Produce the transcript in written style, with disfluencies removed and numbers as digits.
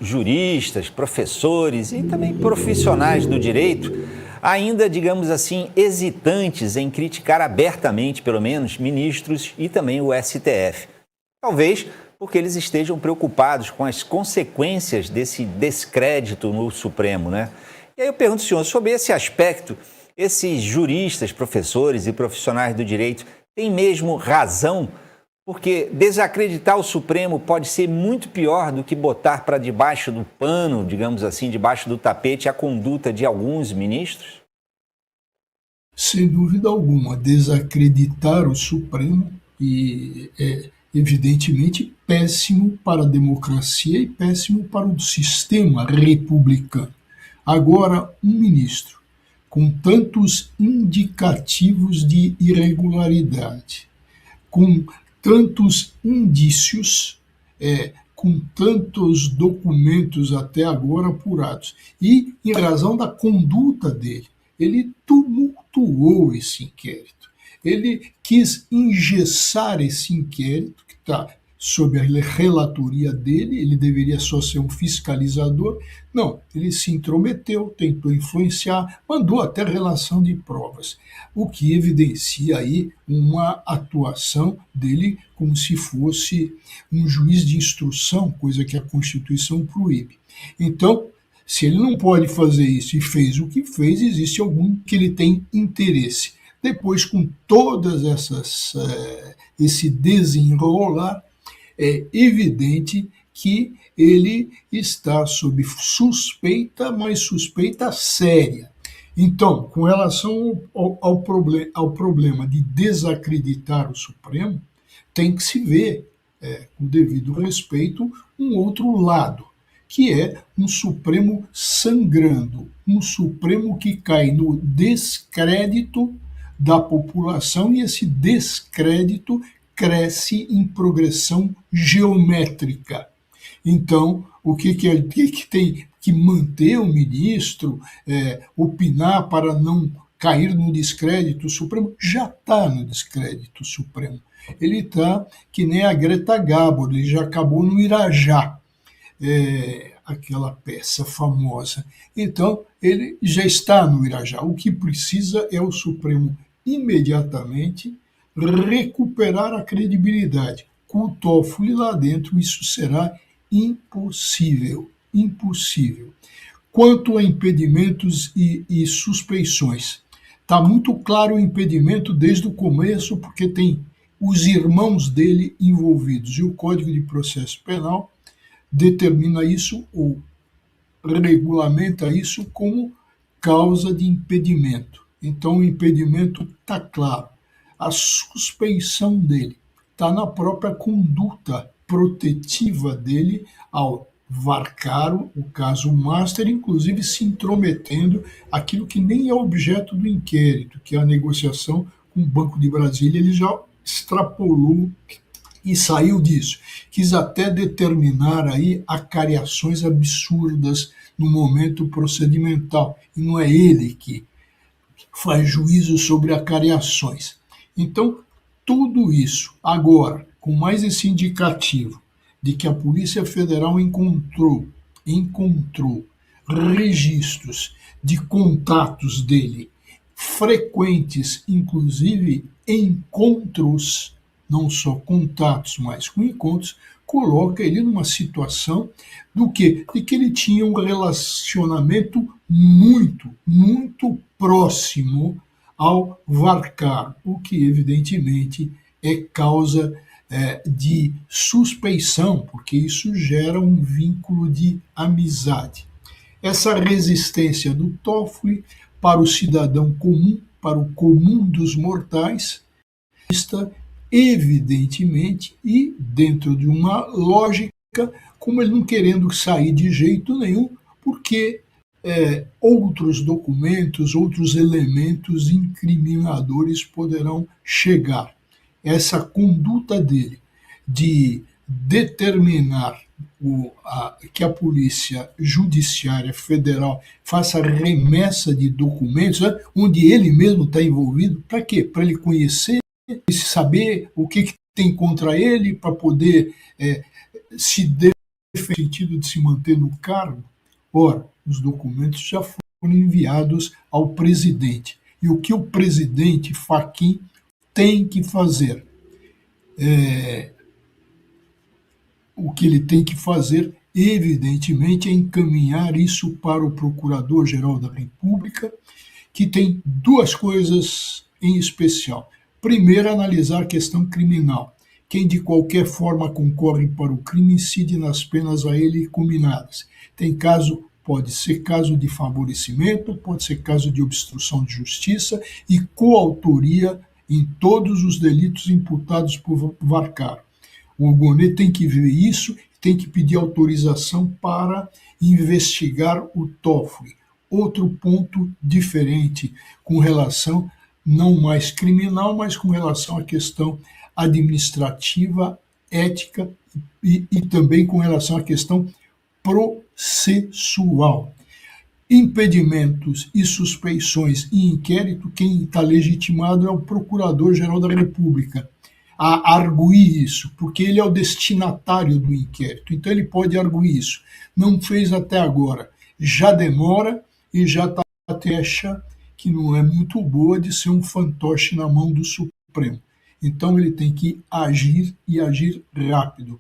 juristas, professores e também profissionais do direito ainda, digamos assim, hesitantes em criticar abertamente, pelo menos, ministros e também o STF. Talvez porque eles estejam preocupados com as consequências desse descrédito no Supremo, né? E aí eu pergunto ao senhor, sobre esse aspecto, esses juristas, professores e profissionais do direito têm mesmo razão? Porque desacreditar o Supremo pode ser muito pior do que botar para debaixo do pano, digamos assim, debaixo do tapete, a conduta de alguns ministros? Sem dúvida alguma, desacreditar o Supremo é evidentemente péssimo para a democracia e péssimo para o sistema republicano. Agora, um ministro com tantos indicativos de irregularidade, com tantos indícios, com tantos documentos até agora apurados, e em razão da conduta dele, ele tumultuou esse inquérito. Ele quis engessar esse inquérito, que está sob a relatoria dele, ele deveria só ser um fiscalizador. Não, ele se intrometeu, tentou influenciar, mandou até relação de provas, o que evidencia aí uma atuação dele como se fosse um juiz de instrução, coisa que a Constituição proíbe. Então, se ele não pode fazer isso e fez o que fez, existe algum que ele tem interesse. Depois, com todas esse desenrolar, é evidente que ele está sob suspeita, mas suspeita séria. Então, com relação ao problema de desacreditar o Supremo, tem que se ver, com devido respeito, um outro lado, que é um Supremo sangrando, um Supremo que cai no descrédito da população, e esse descrédito cresce em progressão geométrica. Então, o que tem que manter o ministro, opinar para não cair no descrédito supremo? Já está no descrédito supremo. Ele está que nem a Greta Garbo, ele já acabou no Irajá, aquela peça famosa. Então, ele já está no Irajá. O que precisa é o Supremo imediatamente recuperar a credibilidade. Com o Toffoli lá dentro, isso será impossível. Impossível. Quanto a impedimentos e suspeições, está muito claro o impedimento desde o começo, porque tem os irmãos dele envolvidos, e o Código de Processo Penal determina isso, ou regulamenta isso como causa de impedimento. Então, o impedimento está claro. A suspeição dele está na própria conduta protetiva dele ao varcar o caso Master, inclusive se intrometendo aquilo que nem é objeto do inquérito, que é a negociação com o Banco de Brasília. Ele já extrapolou e saiu disso. Quis até determinar aí acariações absurdas no momento procedimental, e não é ele que faz juízo sobre acariações. Então, tudo isso, agora, com mais esse indicativo de que a Polícia Federal encontrou registros de contatos dele, frequentes, inclusive encontros, não só contatos, mas com encontros, coloca ele numa situação do quê? De que ele tinha um relacionamento muito próximo ao Varcar, o que evidentemente é causa de suspeição, porque isso gera um vínculo de amizade. Essa resistência do Toffoli para o cidadão comum, para o comum dos mortais, está evidentemente, e dentro de uma lógica, como ele não querendo sair de jeito nenhum, porque outros documentos, outros elementos incriminadores poderão chegar. Essa conduta dele de determinar que a Polícia Judiciária Federal faça remessa de documentos, né, onde ele mesmo está envolvido, para quê? Para ele conhecer e saber o que tem contra ele, para poder se sentido de se manter no cargo? Ora, os documentos já foram enviados ao presidente. E o que o presidente Fachin tem que fazer? O que ele tem que fazer, evidentemente, é encaminhar isso para o Procurador-Geral da República, que tem duas coisas em especial. Primeiro, analisar a questão criminal. Quem de qualquer forma concorre para o crime incide nas penas a ele combinadas. Tem caso, pode ser caso de favorecimento, pode ser caso de obstrução de justiça e coautoria em todos os delitos imputados por Varcar. O Gonê tem que ver isso, tem que pedir autorização para investigar o Toffoli. Outro ponto diferente com relação, não mais criminal, mas com relação à questão administrativa, ética e também com relação à questão processual. Impedimentos e suspeições em inquérito, quem está legitimado é o Procurador-Geral da República a arguir isso, porque ele é o destinatário do inquérito, então ele pode arguir isso. Não fez até agora, já demora e já está a taxa que não é muito boa de ser um fantoche na mão do Supremo. Então ele tem que agir e agir rápido.